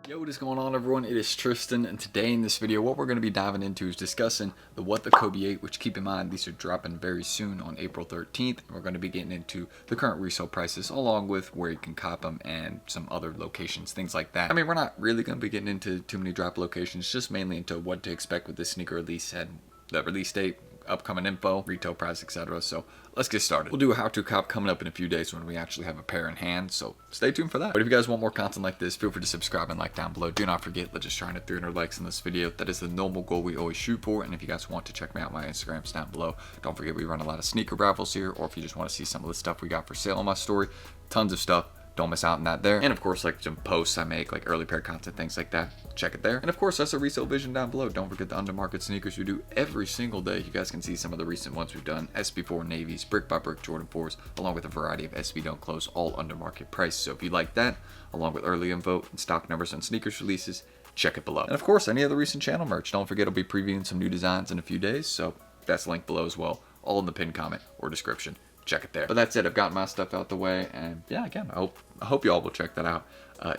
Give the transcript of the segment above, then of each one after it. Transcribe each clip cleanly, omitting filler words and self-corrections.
Yo, what is going on, everyone? It is Tristan, and today in this video what we're going to be diving into is discussing the What the Kobe 8, which keep in mind these are dropping very soon on April 13th, and we're going to be getting into the current resale prices along with where you can cop them and some other locations, things like that. I mean, we're not really going to be getting into too many drop locations, just mainly into what to expect with this sneaker release and the release date, upcoming info, retail price, etc. So let's get started. We'll do a how-to cop coming up in a few days when we actually have a pair in hand, so stay tuned for that. But if you guys want more content like this, feel free to subscribe and like down below. Do not forget, let's just try and hit 300 likes in this video. That is the normal goal we always shoot for. And if you guys want to check me out, my Instagram's down below. Don't forget we run a lot of sneaker raffles here, or if you just want to see some of the stuff we got for sale on my story, tons of stuff. Don't miss out on that there. And of course, like some posts I make, like early pair content, things like that. Check it there. And of course, that's a resale vision down below. Don't forget the undermarket sneakers we do every single day. You guys can see some of the recent ones we've done. SB4 Navies, brick by brick Jordan 4s, along with a variety of SB Don't Close, all undermarket price. So if you like that, along with early info and stock numbers on sneakers releases, check it below. And of course, any other recent channel merch. Don't forget, I'll be previewing some new designs in a few days. So that's linked below as well, all in the pinned comment or description. Check it there. But that's it. I've gotten my stuff out the way, and yeah, again, I hope y'all will check that out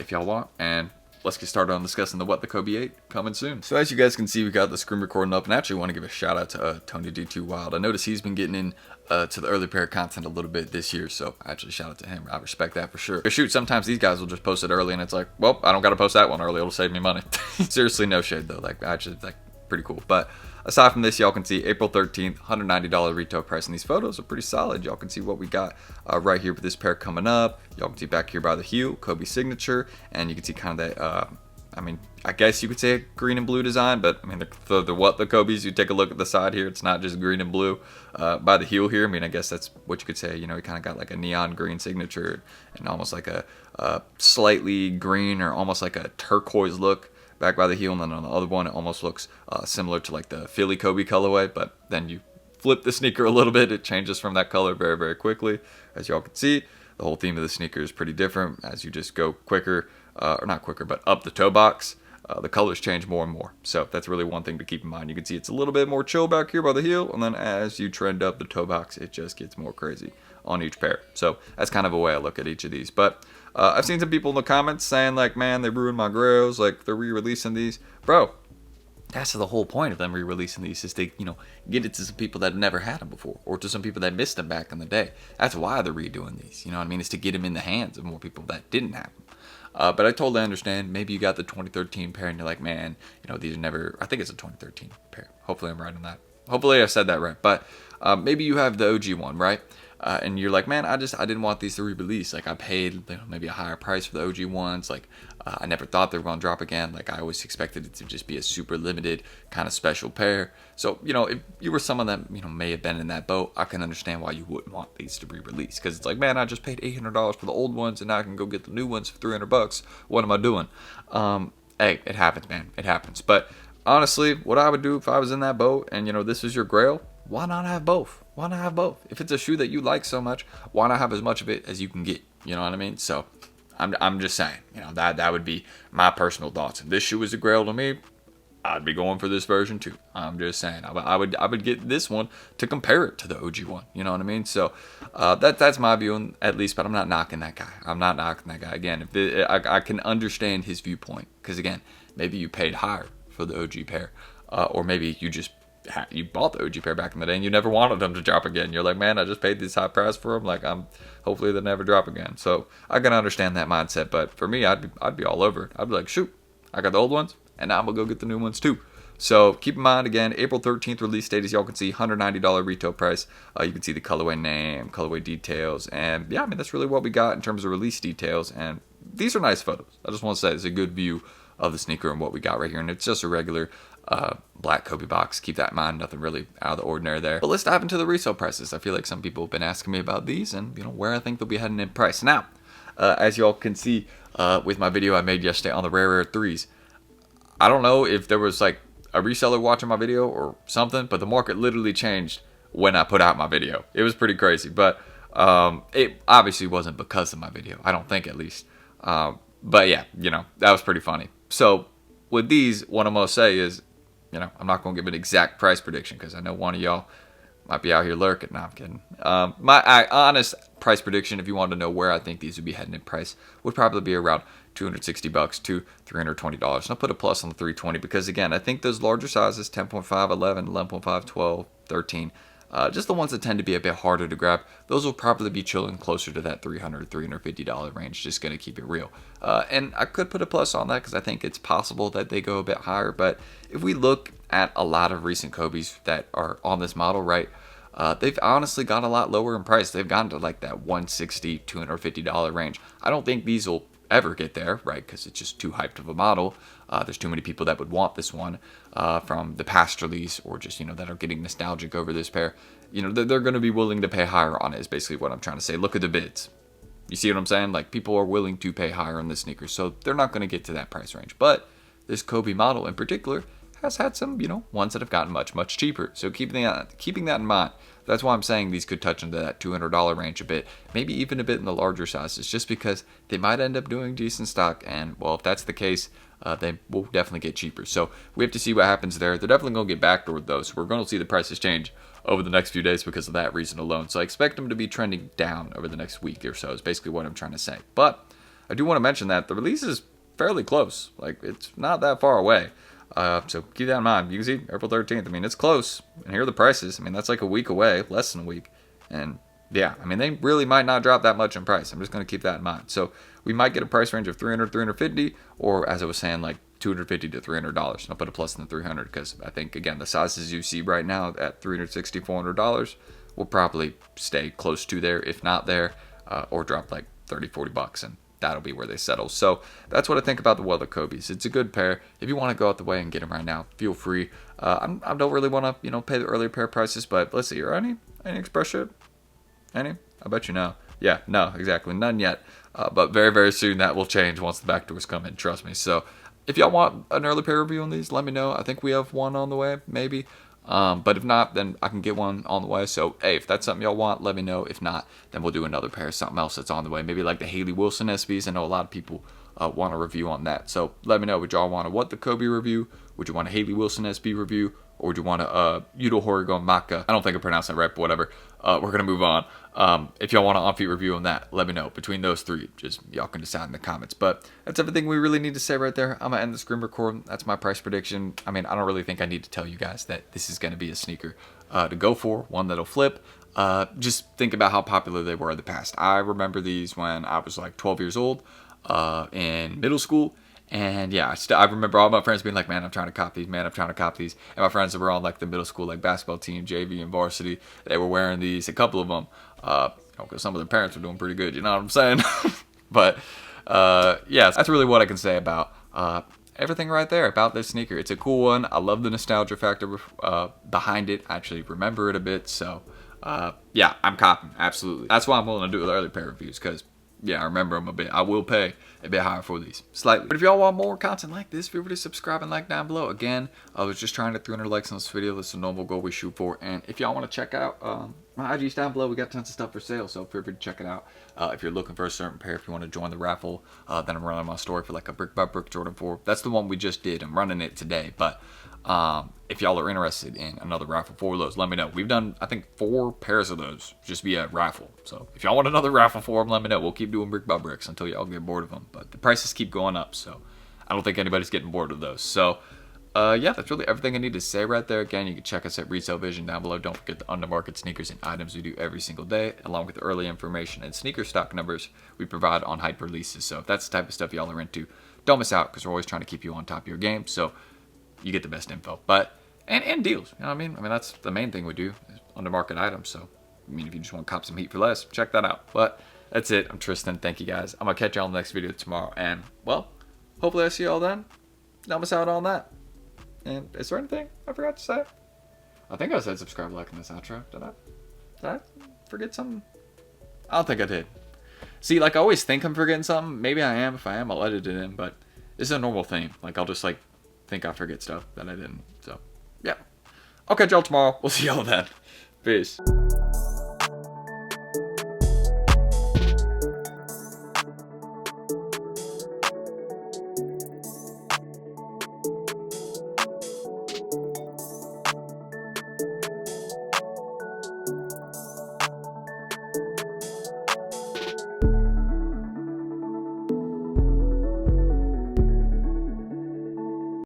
if y'all want. And let's get started on discussing the What the Kobe 8 coming soon. So as you guys can see, we got the screen recording up, and I actually want to give a shout out to Tony D2 Wild. I noticed he's been getting in to the early pair content a little bit this year, so actually shout out to him. I respect that for sure. But shoot, sometimes these guys will just post it early, and it's like, well, I don't got to post that one early. It'll save me money. Seriously, no shade though. Like actually, like pretty cool. But aside from this, y'all can see April 13th, $190 retail price, and these photos are pretty solid. Y'all can see what we got right here with this pair coming up. Y'all can see back here by the heel, Kobe signature, and you can see kind of that, I mean, I guess you could say a green and blue design, but I mean, the What the Kobe's, you take a look at the side here, it's not just green and blue by the heel here. I mean, I guess that's what you could say, you know, you kind of got like a neon green signature and almost like a slightly green or almost like a turquoise look back by the heel, and then on the other one it almost looks similar to like the Philly Kobe colorway, but then you flip the sneaker a little bit, it changes from that color very, very quickly. As y'all can see, the whole theme of the sneaker is pretty different. As you just go quicker, or not quicker, but up the toe box, the colors change more and more. So that's really one thing to keep in mind. You can see it's a little bit more chill back here by the heel, and then as you trend up the toe box, it just gets more crazy on each pair. So that's kind of a way I look at each of these. But I've seen some people in the comments saying like, man, they ruined my grails, like they're re-releasing these. Bro, that's the whole point of them re-releasing these, is they, you know, get it to some people that have never had them before, or to some people that missed them back in the day. That's why they're redoing these, you know what I mean? It's to get them in the hands of more people that didn't have them. But I totally understand. Maybe you got the 2013 pair and you're like, man, you know, these are never, I think it's a 2013 pair. Hopefully I'm right on that. Hopefully I said that right. But maybe you have the OG one, right? And you're like, man, I didn't want these to re-release. Like I paid, you know, maybe a higher price for the OG ones. Like I never thought they were going to drop again. Like I always expected it to just be a super limited kind of special pair. So, you know, if you were someone that, you know, may have been in that boat, I can understand why you wouldn't want these to be released. Because it's like, man, I just paid $800 for the old ones, and now I can go get the new ones for $300. What am I doing? Hey, it happens, man. It happens. But honestly, what I would do if I was in that boat and, you know, this is your grail, why not have both? Why not have both? If it's a shoe that you like so much, why not have as much of it as you can get? You know what I mean? So I'm just saying, you know, that would be my personal thoughts. If this shoe is a grail to me, I'd be going for this version too. I'm just saying, I would get this one to compare it to the OG one. You know what I mean? So that's my view, at least. But I'm not knocking that guy. I'm not knocking that guy. Again, I can understand his viewpoint, because again, maybe you paid higher for the OG pair, or maybe you bought the OG pair back in the day and you never wanted them to drop again. You're like, man, I just paid this high price for them. Like hopefully they'll never drop again. So I can understand that mindset. But for me, I'd be all over it. I'd be like, shoot, I got the old ones, and now I'm gonna go get the new ones too. So keep in mind, again, April 13th release date, as y'all can see, $190 retail price. You can see the colorway name, colorway details, and yeah, I mean, that's really what we got in terms of release details. And these are nice photos. I just want to say it's a good view of the sneaker and what we got right here. And it's just a regular black Kobe box. Keep that in mind. Nothing really out of the ordinary there. But let's dive into the resale prices. I feel like some people have been asking me about these and, you know, where I think they'll be heading in price. Now, as y'all can see with my video I made yesterday on the rare 3s, I don't know if there was like a reseller watching my video or something, but the market literally changed when I put out my video. It was pretty crazy, but it obviously wasn't because of my video. I don't think, at least. But yeah, you know, that was pretty funny. So with these, what I'm going to say is, you know, I'm not going to give an exact price prediction, because I know one of y'all might be out here lurking. No, I'm kidding. My honest price prediction, if you wanted to know where I think these would be heading in price, would probably be around $260 to $320. And I'll put a plus on the 320 because, again, I think those larger sizes, 10.5, 11, 11.5, 12, 13, just the ones that tend to be a bit harder to grab, those will probably be chilling closer to that $300, $350 range, just going to keep it real. And I could put a plus on that because I think it's possible that they go a bit higher. But if we look at a lot of recent Kobes that are on this model, right, they've honestly gone a lot lower in price. They've gone to like that $160, $250 range. I don't think these will ever get there, right, because it's just too hyped of a model. There's too many people that would want this one from the past release, or just, you know, that are getting nostalgic over this pair. You know, they're going to be willing to pay higher on it, is basically what I'm trying to say. Look at the bids. You see what I'm saying? Like, people are willing to pay higher on this sneaker, so they're not going to get to that price range. But this Kobe model in particular has had some, you know, ones that have gotten much, much cheaper. So keeping that in mind, that's why I'm saying these could touch into that $200 range a bit, maybe even a bit in the larger sizes, just because they might end up doing decent stock. And, well, if that's the case, they will definitely get cheaper. So we have to see what happens there. They're definitely going to get backdoored, though, so we're going to see the prices change over the next few days because of that reason alone. So I expect them to be trending down over the next week or so, is basically what I'm trying to say. But I do want to mention that the release is fairly close. Like, it's not that far away. So keep that in mind. You can see April 13th. I mean, it's close. And here are the prices. I mean, that's like a week away, less than a week. And yeah, I mean, they really might not drop that much in price. I'm just going to keep that in mind. So we might get a price range of $300, $350, or as I was saying, like $250 to $300. And I'll put a plus in the 300 because I think, again, the sizes you see right now at $360, $400 will probably stay close to there, if not there, or drop like 30, 40 bucks. And that'll be where they settle. So that's what I think about the Weather Kobes. It's a good pair. If you want to go out the way and get them right now, feel free. I don't really want to, you know, pay the earlier pair prices, but let's see. Are any express ship? Any? I bet you no. Yeah, no, exactly. None yet. But very, very soon that will change once the back doors come in. Trust me. So if y'all want an early pair review on these, let me know. I think we have one on the way, maybe. But if not, then I can get one on the way. So, hey, if that's something y'all want, let me know. If not, then we'll do another pair, something else that's on the way. Maybe like the Haley Wilson SBs. I know a lot of people want a review on that. So let me know. Would y'all want a What the Kobe review? Would you want a Haley Wilson SB review? Or would you want a Yudo Horigon Maka? I don't think I pronounced that right, but whatever. We're going to move on. If y'all want an on-feet review on that, let me know. Between those three, just y'all can decide in the comments. But that's everything we really need to say right there. I'm going to end the screen record. That's my price prediction. I mean, I don't really think I need to tell you guys that this is going to be a sneaker to go for, one that'll flip. Just think about how popular they were in the past. I remember these when I was like 12 years old in middle school. And yeah, I remember all my friends being like, man, I'm trying to cop these, man, I'm trying to cop these. And my friends that were on like the middle school, like basketball team, JV and varsity, they were wearing these, a couple of them, because some of their parents were doing pretty good, you know what I'm saying? But yeah, that's really what I can say about everything right there about this sneaker. It's a cool one. I love the nostalgia factor behind it. I actually remember it a bit. So yeah, I'm copping, absolutely. That's why I'm willing to do the early pair reviews, because yeah, I remember them a bit. I will pay a bit higher for these, slightly. But if y'all want more content like this, feel free to subscribe and like down below. Again, I was just trying to 300 likes on this video. That's the normal goal we shoot for. And if y'all want to check out my IG's down below, we got tons of stuff for sale, so feel free to check it out. If you're looking for a certain pair, if you want to join the raffle, then I'm running my story for like a brick by brick Jordan 4. That's the one we just did. I'm running it today, but if y'all are interested in another raffle for those, let me know. We've done, I think, 4 pairs of those just via raffle. So if y'all want another raffle for them, let me know. We'll keep doing brick by bricks until y'all get bored of them. But the prices keep going up, so I don't think anybody's getting bored of those. So yeah, that's really everything I need to say right there. Again, you can check us at Resell Vision down below. Don't forget the under-market sneakers and items we do every single day, along with the early information and sneaker stock numbers we provide on hype releases. So if that's the type of stuff y'all are into, don't miss out, because we're always trying to keep you on top of your game, so you get the best info. But and deals, you know what I mean? I mean, that's the main thing we do, is under-market items. So I mean, if you just want to cop some heat for less, check that out. But that's it. I'm Tristan. Thank you guys. I'm gonna catch y'all in the next video tomorrow, and well, hopefully I see y'all then. Don't miss out on that. And is there anything I forgot to say? I think I said subscribe, like in this outro. Did I forget something? I don't think I did. See, like, I always think I'm forgetting something. Maybe I am. If I am, I'll edit it in. But it's a normal thing. Like, I'll just, like, think I forget stuff that I didn't. So, yeah. I'll catch y'all tomorrow. We'll see y'all then. Peace.